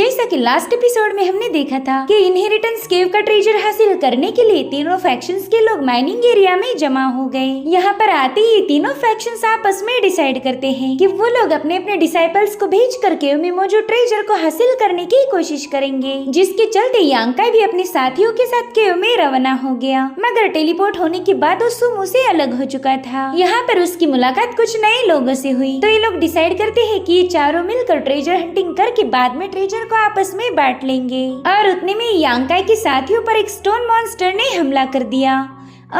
जैसा कि last episode में हमने देखा था कि इनहेरिटेंस केव का ट्रेजर हासिल करने के लिए तीनों फैक्शंस के लोग माइनिंग एरिया में जमा हो गए। यहाँ पर आते ही तीनों फैक्शंस आपस में डिसाइड करते हैं कि वो लोग अपने अपने डिसाइपल्स को भेज कर केव में मौजूद ट्रेजर को हासिल करने की कोशिश करेंगे, जिसके चलते यांकाई भी अपने साथियों के साथ केव में रवाना हो गया। मगर टेलीपोर्ट होने के बाद वो सुमो से अलग हो चुका था। यहाँ पर उसकी मुलाकात कुछ नए लोगों से हुई, तो ये लोग डिसाइड करते हैं कि ये चारों मिलकर ट्रेजर हंटिंग करके बाद में ट्रेजर को आपस में बांट लेंगे। और उतने में यांकाई के साथियों पर एक स्टोन मॉन्स्टर ने हमला कर दिया।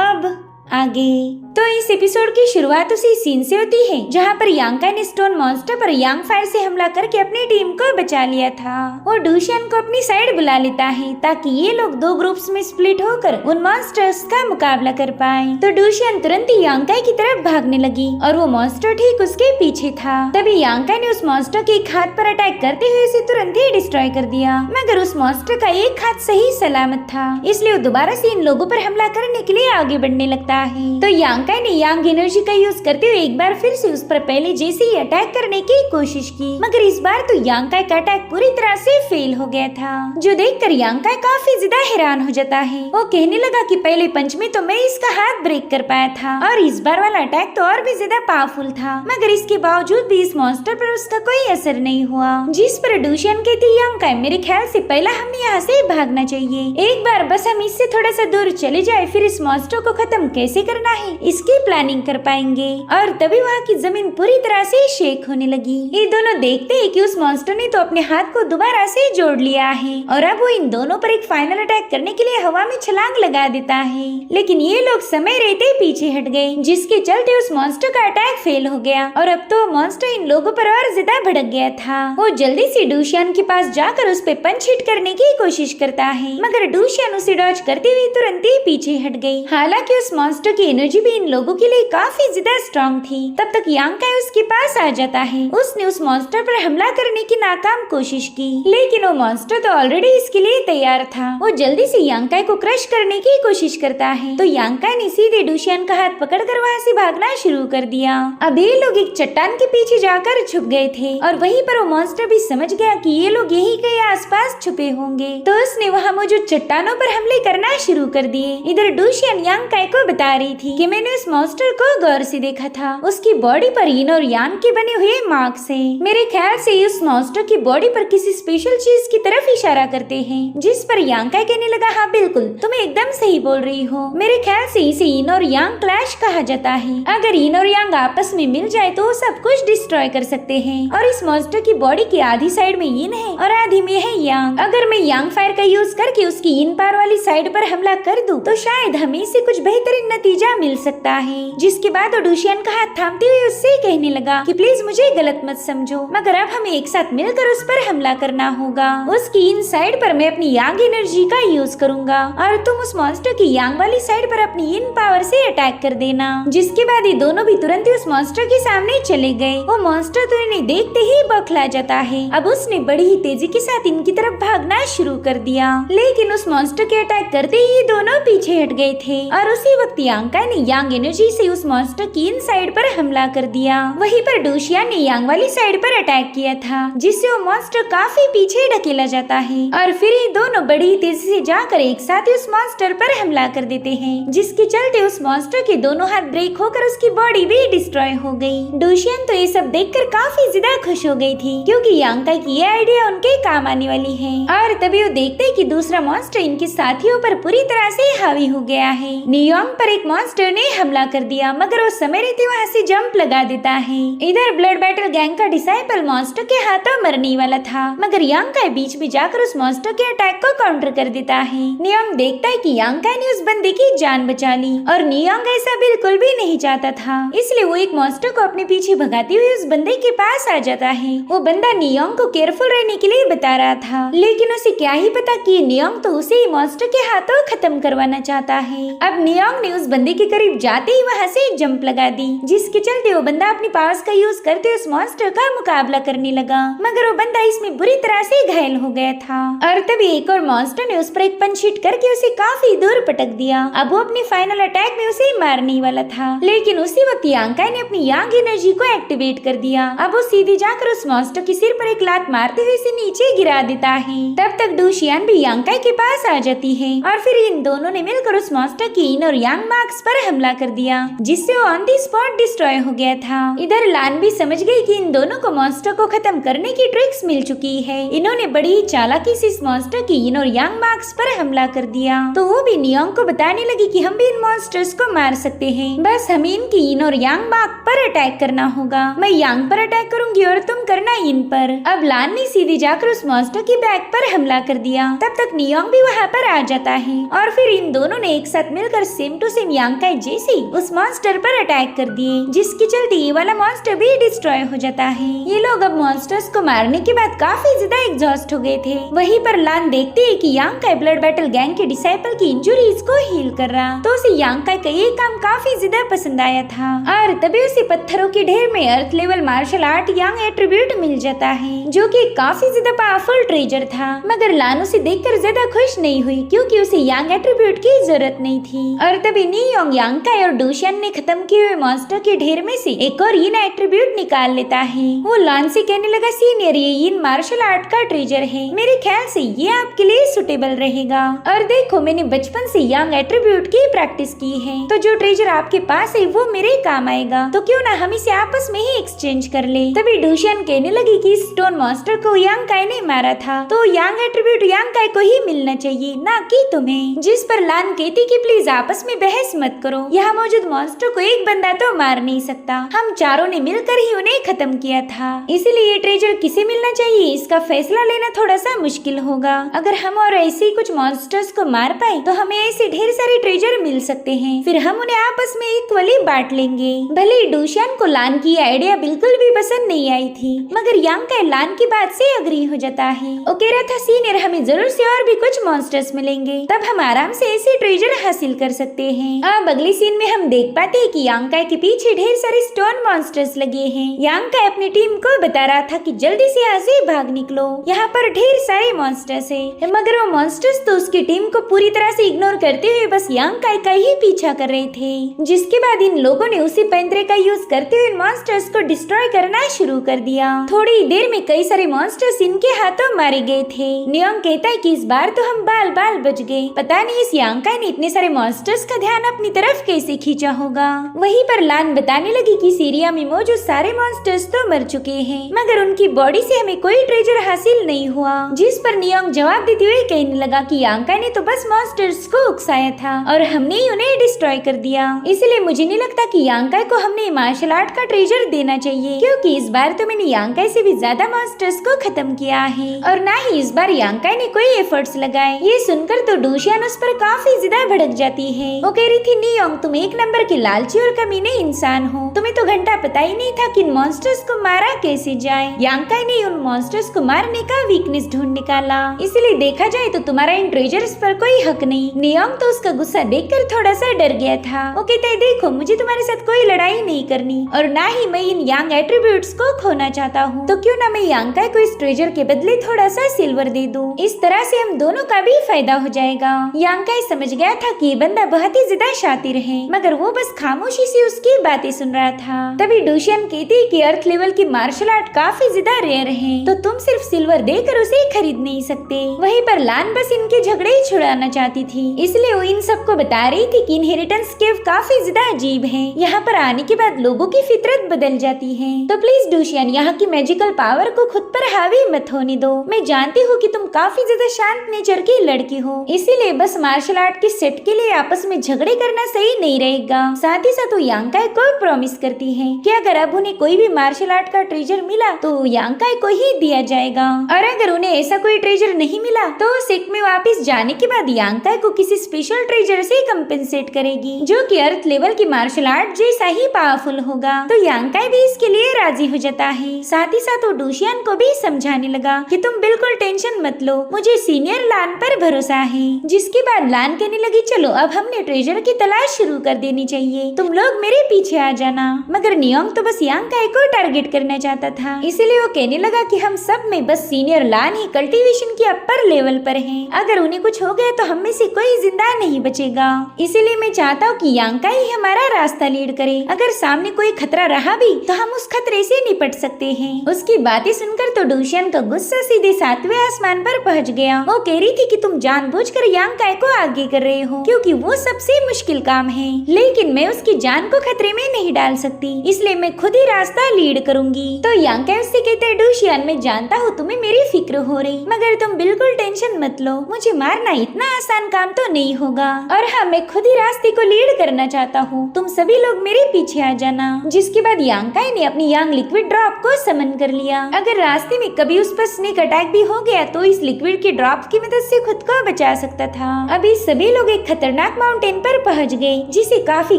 अब आगे तो इस एपिसोड की शुरुआत उसी सीन से होती है जहाँ पर यांकाई ने स्टोन मॉन्स्टर पर यांग फायर से हमला करके अपनी टीम को बचा लिया था। वो डूशियन को अपनी साइड बुला लेता है ताकि ये लोग दो ग्रुप्स में स्प्लिट होकर उन मॉन्स्टर्स का मुकाबला कर पाए। तो डूशियन तुरंत ही यांकाई की तरफ भागने लगी और वो मॉन्स्टर ठीक उसके पीछे था। तभी यांकाई ने उस मॉन्स्टर के एक हाथ पर अटैक करते हुए उसे तुरंत ही डिस्ट्रॉय कर दिया। मगर उस मॉन्स्टर का एक हाथ सही सलामत था, इसलिए वो दोबारा से इन लोगों पर हमला करने के लिए आगे बढ़ने लगता है। तो यांकाई ने यांग एनर्जी का यूज करते हुए एक बार फिर से उस पर पहले जैसे ही अटैक करने की कोशिश की, मगर इस बार तो यांकाई का अटैक पूरी तरह से फेल हो गया था, जो देखकर यांकाई काफी ज्यादा हैरान हो जाता है। वो कहने लगा कि पहले पंच में तो मैं इसका हाथ ब्रेक कर पाया था और इस बार वाला अटैक तो और भी ज्यादा पावरफुल था, मगर इसके बावजूद भी इस मॉन्स्टर पर उसका कोई असर नहीं हुआ। जिस पर डूशियन कहती यांकाई, मेरे ख्याल से पहला हमें यहाँ से भागना चाहिए, एक बार बस हम इससे थोड़ा सा दूर चले जाए, फिर इस मॉन्स्टर को खत्म कैसे करना है इसकी प्लानिंग कर पाएंगे। और तभी वहाँ की जमीन पूरी तरह से शेक होने लगी। ये दोनों देखते हैं कि उस मॉन्स्टर ने तो अपने हाथ को दोबारा से जोड़ लिया है और अब वो इन दोनों पर एक फाइनल अटैक करने के लिए हवा में छलांग लगा देता है, लेकिन ये लोग समय रहते पीछे हट गए, जिसके चलते उस मॉन्स्टर का अटैक फेल हो गया और अब तो मॉन्स्टर इन लोगों पर और ज्यादा भड़क गया था। वो जल्दी से डूशियन के पास जाकर उस पे पंच हिट करने की कोशिश करता है, मगर डूशियन उसे डॉज करते हुए तुरंत ही पीछे हट गई। हालांकि उस मॉन्स्टर की एनर्जी भी इन लोगों के लिए काफी ज्यादा स्ट्रॉन्ग थी। तब तक यांकाई उसके पास आ जाता है। उसने उस मॉन्स्टर पर हमला करने की नाकाम कोशिश की, लेकिन वो मॉन्स्टर तो ऑलरेडी इसके लिए तैयार था। वो जल्दी से यांकाई को क्रश करने की कोशिश करता है, तो यांकाई ने सीधे डूशियन का हाथ पकड़कर वहाँ से भागना शुरू कर दिया। अब ये लोग एक चट्टान के पीछे जाकर छुप गए थे और वहीं पर वो मॉन्स्टर भी समझ गया कि ये लोग यही कहीं आसपास छुपे होंगे, तो उसने वहाँ मौजूद चट्टानों पर हमले करना शुरू कर दिए। इधर डूशियन यांकाई को बता रही थी कि मैंने उस मॉन्स्टर को गौर से देखा था, उसकी बॉडी पर यिन और यांग के बने हुए मार्क्स हैं। मेरे ख्याल से उस मॉन्स्टर की बॉडी पर किसी स्पेशल चीज की तरफ इशारा करते हैं। जिस पर यांकाई कहने लगा, हाँ बिल्कुल, तुम एकदम सही बोल रही हो, मेरे ख्याल से इसे यिन और यांग क्लैश कहा जाता है। अगर यिन और यांग आपस में मिल जाए तो वो सब कुछ डिस्ट्रॉय कर सकते हैं और इस मॉन्स्टर की बॉडी की आधी साइड में यिन है और आधी में है यांग। अगर मैं यांग फायर का यूज करके उसकी यिन पावर वाली साइड पर हमला कर दूं तो शायद हमें इससे कुछ बेहतरीन नतीजा मिल सकता है। जिसके बाद डूशियन का हाथ थामते हुए उससे कहने लगा कि प्लीज मुझे गलत मत समझो, मगर अब हमें एक साथ मिलकर उस पर हमला करना होगा। उसकी इन साइड पर मैं अपनी यांग एनर्जी का यूज करूंगा और तुम उस मॉन्स्टर की यांग वाली साइड पर अपनी इन पावर से अटैक कर देना। जिसके बाद ये दोनों भी तुरंत ही उस मॉन्स्टर के सामने चले गए। वो मॉन्स्टर तो इन्हें देखते ही बौखला जाता है। अब उसने बड़ी ही तेजी के साथ इनकी तरफ भागना शुरू कर दिया, लेकिन उस मॉन्स्टर के अटैक करते ही दोनों पीछे हट गए थे और उसी वक्त यांकाई ने यांग एनर्जी से उस मॉन्स्टर की इन साइड पर हमला कर दिया। वहीं पर डूशियन ने यांग वाली साइड पर अटैक किया था, जिससे वो मॉन्स्टर काफी पीछे ढकेला जाता है और फिर ये दोनों बड़ी तेजी से जाकर एक साथ ही उस मॉन्स्टर पर हमला कर देते हैं, जिसके चलते उस मॉन्स्टर के दोनों हाथ ब्रेक होकर उसकी बॉडी भी डिस्ट्रॉय हो गई। डूशियन तो ये सब देखकर काफी ज्यादा खुश हो गई थी, क्योंकि यांकाई की ये आइडिया उनके काम आने वाली है। और तभी वो देखते हैं कि दूसरा मॉन्स्टर इनके साथियों पर पूरी तरह से हावी हो गया है। नियोंग पर एक मॉन्स्टर ने हमला कर दिया, मगर वो समय रहते वहाँ से जंप लगा देता है। इधर ब्लड बैटल गैंग का डिसाइपल मॉन्स्टर के हाथों मरने वाला था, मगर यांकाई बीच में जाकर उस मॉन्स्टर के अटैक को काउंटर कर देता है। नियोंग देखता है कि यांकाई ने उस बंदे की जान बचा ली और नियोंग ऐसा बिल्कुल भी नहीं चाहता था, इसलिए वो एक मॉन्स्टर को अपने पीछे भगाते हुए उस बंदे के पास आ जाता है। वो बंदा नियोंग को केयरफुल रहने के लिए बता रहा था, लेकिन उसे क्या ही पता कि नियोंग तो उसे ही मॉन्स्टर के हाथों खत्म करवाना चाहता है। अब नियोंग ने उस बंदे के करीब जाते ही वहाँ से जंप लगा दी, जिसके चलते वो बंदा अपनी पावर्स का यूज करते उस मॉन्स्टर का मुकाबला करने लगा, मगर वो बंदा इसमें बुरी तरह से घायल हो गया था। और तभी एक और मॉन्स्टर ने उस पर एक पंच हिट करके उसे काफी दूर पटक दिया। अब वो अपनी फाइनल अटैक में उसे मारने वाला था, लेकिन उसी वक्त यांकाई ने अपनी यांग एनर्जी को एक्टिवेट कर दिया। अब वो सीधी जाकर उस मॉन्स्टर के सिर पर एक लात मारते हुए इसे नीचे गिरा देता है। तब तक डूशियान भी यांकाई के पास आ जाती है और फिर इन दोनों ने मिलकर उस मॉन्स्टर की इन और यांग मार्क्स पर हमला कर दिया, जिससे वो ऑन दी स्पॉट डिस्ट्रॉय हो गया था। इधर लान भी समझ गई कि इन दोनों को मॉन्स्टर को खत्म करने की ट्रिक्स मिल चुकी है। इन्होंने बड़ी चालाकी से इस मॉन्स्टर की इन और यांग मार्क्स पर हमला कर दिया, तो वो भी नियोंग को बताने लगी कि हम भी इन मॉन्स्टर्स को मार सकते हैं, बस हमें इनकी इन और यांग मार्क पर अटैक करना होगा। मैं यांग पर अटैक करूंगी और तुम करना इन पर। अब लान ने सीधे जाकर उस मॉन्स्टर की बैक पर हमला कर दिया। तब तक नियोंग भी वहाँ पर आ जाता है और फिर इन दोनों ने एक साथ मिलकर सेम टू सेम यांकाई जैसे उस मॉन्स्टर पर अटैक कर दिए, जिसके चलते ये वाला मॉन्स्टर भी डिस्ट्रॉय हो जाता है। ये लोग अब मॉन्स्टर्स को मारने के बाद काफी ज्यादा एग्जॉस्ट हो गए थे। वहीं पर लान देखते है कि यांकाई ब्लड बैटल गैंग के डिसाइपल की इंजुरीज को हील कर रहा, तो उसे यांकाई का ये काम काफी ज्यादा पसंद आया था और तभी उसे पत्थरों के ढेर में अर्थ लेवल मार्शल आर्ट यांग एट्रीब्यूट मिल जाता है, जो कि काफी ज्यादा पावरफुल ट्रेजर था। मगर लान उसे देखकर ज्यादा खुश नहीं हुई, क्योंकि उसे यांग एट्रीब्यूट की जरूरत नहीं थी। और तभी नियोंग यांकाई और डूशियन ने खत्म किए हुए मॉन्स्टर के ढेर में से एक और इन एट्रीब्यूट निकाल लेता है। वो लान से कहने लगा, सीनियर ये इन मार्शल आर्ट का ट्रेजर है, मेरे ख्याल से ये आपके लिए सुटेबल रहेगा। और देखो मैंने बचपन से यांग एट्रीब्यूट की प्रैक्टिस की है, तो जो ट्रेजर आपके पास है वो मेरे काम आएगा, तो क्यों ना हम इसे आपस में ही एक्सचेंज कर ले। तभी डूशियन कहने लगी कि स्टोन मॉन्स्टर को यांकाई ने मारा था, तो यांग एट्रीब्यूट यांकाई को ही मिलना चाहिए, ना कि तुम्हें। जिस पर लान कहती कि प्लीज आपस में बहस मत करो, यहाँ मौजूद मॉन्स्टर को एक बंदा तो मार नहीं सकता, हम चारों ने मिलकर ही उन्हें खत्म किया था, इसलिए ये ट्रेजर किसे मिलना चाहिए इसका फैसला लेना थोड़ा सा मुश्किल होगा। अगर हम और ऐसे ही कुछ मॉन्स्टर्स को मार पाए तो हमें ऐसे ढेर सारे ट्रेजर मिल सकते हैं, फिर हम उन्हें आपस में इक्वली बांट लेंगे। भले ही डूशियन को लान की आइडिया बिल्कुल भी पसंद नहीं आई थी, मगर यांकाई लान की बात से अग्री हो जाता है। वो कह रहा था, सीनियर हमें जरूर से और भी कुछ मॉन्स्टर्स मिलेंगे, तब हम आराम से ऐसे ट्रेजर हासिल कर सकते हैं। अब अगली सीन में हम देख पाते हैं कि यांकाई के पीछे ढेर सारे स्टोन मॉन्स्टर्स लगे हैं। यांकाई अपनी टीम को बता रहा था कि जल्दी से यहाँ से भाग निकलो, यहाँ पर ढेर सारे मॉन्स्टर्स हैं। मगर वो मॉन्स्टर्स तो उसकी टीम को पूरी तरह से इग्नोर करते हुए बस यांकाई का ही पीछा कर रहे थे, जिसके बाद इन लोगों ने उसी पैंतरे का यूज करते हुए मॉन्स्टर्स को डिस्ट्रॉय करना शुरू कर दिया। थोड़ी देर में कई सारे मॉन्स्टर्स इनके हाथों मारे गए थे। नियोंग कहता है कि इस बार तो हम बाल बाल बच गए, पता नहीं इस यांकाई ने इतने सारे मॉन्स्टर्स का ध्यान अपनी तरफ कैसे खींचा होगा। वहीं पर लान बताने लगी कि सीरिया में मौजूद सारे मॉन्स्टर्स तो मर चुके हैं, मगर उनकी बॉडी से हमें कोई ट्रेजर हासिल नहीं हुआ। जिस पर नियोंग जवाब देते हुए कहने लगा कि यांकाई ने तो बस मॉन्स्टर्स को उकसाया था और हमने ही उन्हें डिस्ट्रॉय कर दिया, इसलिए मुझे नहीं लगता कि यांकाई को हमने मार्शल आर्ट का ट्रेजर देना चाहिए, क्योंकि इस बार तो मैंने यांकाई से भी ज्यादा मॉन्स्टर्स को खत्म किया है और ना ही इस बार यांकाई ने कोई एफर्ट्स लगाए। ये सुनकर तो डूशियन उस पर काफी ज्यादा भड़क जाती है। वो कह रही थी, नियोंग तुम एक नंबर के लालची और कमीने इंसान हो, तुम्हें तो घंटा पता ही नहीं था कि इन मॉन्स्टर्स को मारा कैसे जाए। यांकाई ने उन मॉन्स्टर्स को मारने का वीकनेस ढूंढ निकाला, इसलिए देखा जाए तो तुम्हारा इन ट्रेजर्स पर कोई हक नहीं। नियोंग तो उसका गुस्सा देखकर थोड़ा सा डर गया था। वो कहता है, देखो मुझे तुम्हारे साथ कोई लड़ाई नहीं करनी और ना ही मैं इन यांग एट्रीब्यूट्स को खोना चाहता हूँ, तो क्यों ना मैं यांकाई को इस ट्रेजर के बदले थोड़ा सा सिल्वर दे दूं, इस तरह से हम दोनों का भी फायदा हो जाएगा। यांकाई समझ गया था कि ये बंदा बहुत ही ज्यादा शातिर है, मगर वो बस खामोशी से उसकी बातें सुन रहा था। तभी डूशियन कहती है कि अर्थ लेवल की मार्शल आर्ट काफी ज्यादा रेयर है, तो तुम सिर्फ सिल्वर देकर उसे खरीद नहीं सकते। वहीं पर लान बस इनके झगड़े ही छुड़ाना चाहती थी, इसलिए वो इन सबको बता रही थी कि इनहेरिटेंस केव काफी ज्यादा अजीब है, यहाँ पर आने के बाद लोगों की फितरत बदल जाती है, तो प्लीज डूशियन यहाँ की मैजिकल पावर को खुद पर हावी मत होने दो। मैं जानती हूँ कि तुम काफी ज्यादा शांत नेचर की लड़की हो, इसीलिए बस मार्शल आर्ट के सेट के लिए आपस में झगड़े करना सही नहीं रहेगा। साथ ही साथ वो यांकाई को प्रॉमिस करती है कि अगर अब उन्हें कोई भी मार्शल आर्ट का ट्रेजर मिला तो यांकाई को ही दिया जाएगा, और अगर उन्हें ऐसा कोई ट्रेजर नहीं मिला तो सेट में वापस जाने के बाद यांकाई को किसी स्पेशल ट्रेजर से कंपेंसेट करेगी, जो कि अर्थ लेवल की मार्शल आर्ट जैसा ही पावरफुल होगा। तो यांकाई भी इसके लिए राजी हो जाता है। साथ ही साथ वो डूशियन को भी समझाने लगा कि तुम बिल्कुल टेंशन मत लो, मुझे सीनियर लान पर भरोसा है। जिसके बाद लान कहने लगी, चलो अब हमने ट्रेजर की तलाश शुरू शुरू कर देनी चाहिए। तुम लोग मेरे पीछे आ जाना। मगर नियोंग तो बस यांग काई को टारगेट करना चाहता था, इसलिए वो कहने लगा कि हम सब में बस सीनियर लान ही कल्टीवेशन के अपर लेवल पर हैं। अगर उन्हें कुछ हो गया तो हम में से कोई जिंदा नहीं बचेगा। इसीलिए मैं चाहता हूँ कि यांग काई हमारा रास्ता लीड करे। अगर सामने कोई खतरा रहा भी तो हम उस खतरे से निपट सकते हैं। उसकी बातें सुनकर तो डूशियन का गुस्सा सीधे 7वें आसमान पर पहुंच गया। वो कह रही थी कि तुम जानबूझकर यांग काई को आगे कर रहे हो, क्योंकि वो सबसे मुश्किल काम है। लेकिन मैं उसकी जान को खतरे में नहीं डाल सकती, इसलिए मैं खुद ही रास्ता लीड करूंगी। तो यांग काई उससे कहते, डूशियन मैं जानता हूँ तुम्हें मेरी फिक्र हो रही, मगर तुम बिल्कुल टेंशन मत लो। मुझे मारना इतना आसान काम तो नहीं होगा, और हाँ मैं खुद ही रास्ते को लीड करना चाहता हूँ। तुम सभी लोग मेरे पीछे आ जाना। जिसके बाद यांग काई ने अपनी यांग लिक्विड ड्रॉप को समन कर लिया। अगर रास्ते में कभी उस पर स्नेक अटैक भी हो गया तो इस लिक्विड के ड्रॉप की मदद से खुद को बचा सकता था। अभी सभी लोग एक खतरनाक माउंटेन पर पहुंच गए, जिसे काफी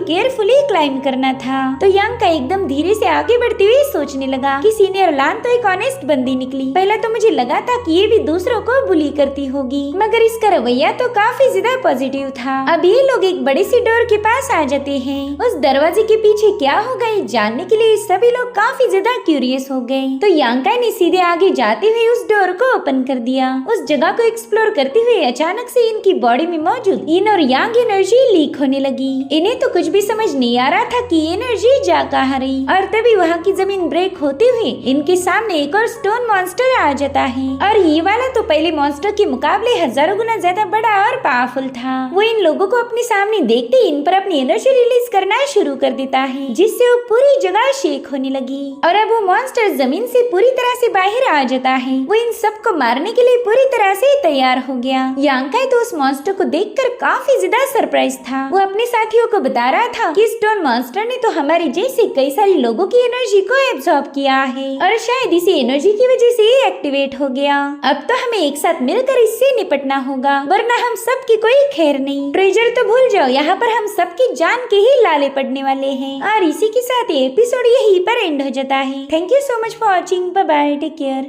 केयरफुली क्लाइम करना था। तो यांग काई एकदम धीरे से आगे बढ़ते हुए सोचने लगा कि सीनियर लान तो एक ऑनेस्ट बंदी निकली। पहले तो मुझे लगा था कि ये भी दूसरों को बुली करती होगी, मगर इसका रवैया तो काफी ज्यादा पॉजिटिव था। अब ये लोग एक बड़ी सी डोर के पास आ जाते हैं। उस दरवाजे के पीछे क्या होगा ये जानने के लिए सभी लोग काफी ज्यादा क्यूरियस हो गए। तो यांग काई ने सीधे आगे जाते हुए उस डोर को ओपन कर दिया। उस जगह को एक्सप्लोर करते हुए अचानक से इनकी बॉडी में मौजूद इन और यांग एनर्जी लीक होने लगी। इन्हें तो कुछ भी समझ नहीं आ रहा था कि एनर्जी जा कहाँ रही, और तभी वहाँ की जमीन ब्रेक होते हुए इनके सामने एक और स्टोन मॉन्स्टर आ जाता है। और ये वाला तो पहले मॉन्स्टर के मुकाबले हजारों गुना ज्यादा बड़ा और पावरफुल था। वो इन लोगों को अपने सामने देखते इन पर अपनी एनर्जी रिलीज करना शुरू कर देता है, जिससे वो पूरी जगह शेक होने लगी। और अब वो मॉन्स्टर जमीन से पूरी तरह से बाहर आ जाता है। वो इन सबको मारने के लिए पूरी तरह से तैयार हो गया। यांग काई तो उस मॉन्स्टर को देखकर काफी ज्यादा सरप्राइज था। वो अपने साथियों को बता रहा था कि स्टोन मॉन्स्टर ने तो हमारे जैसे कई सारे लोगों की एनर्जी को एब्जॉर्ब किया है, और शायद इसी एनर्जी की वजह से ये एक्टिवेट हो गया। अब तो हमें एक साथ मिलकर इससे निपटना होगा, वरना हम सब की कोई खैर नहीं। ट्रेजर तो भूल जाओ, यहाँ पर हम सबकी जान के ही लाले पड़ने वाले हैं। और इसी के साथ एपिसोड यहीं पर एंड हो जाता है। Thank you so much for watching. Bye bye, take care.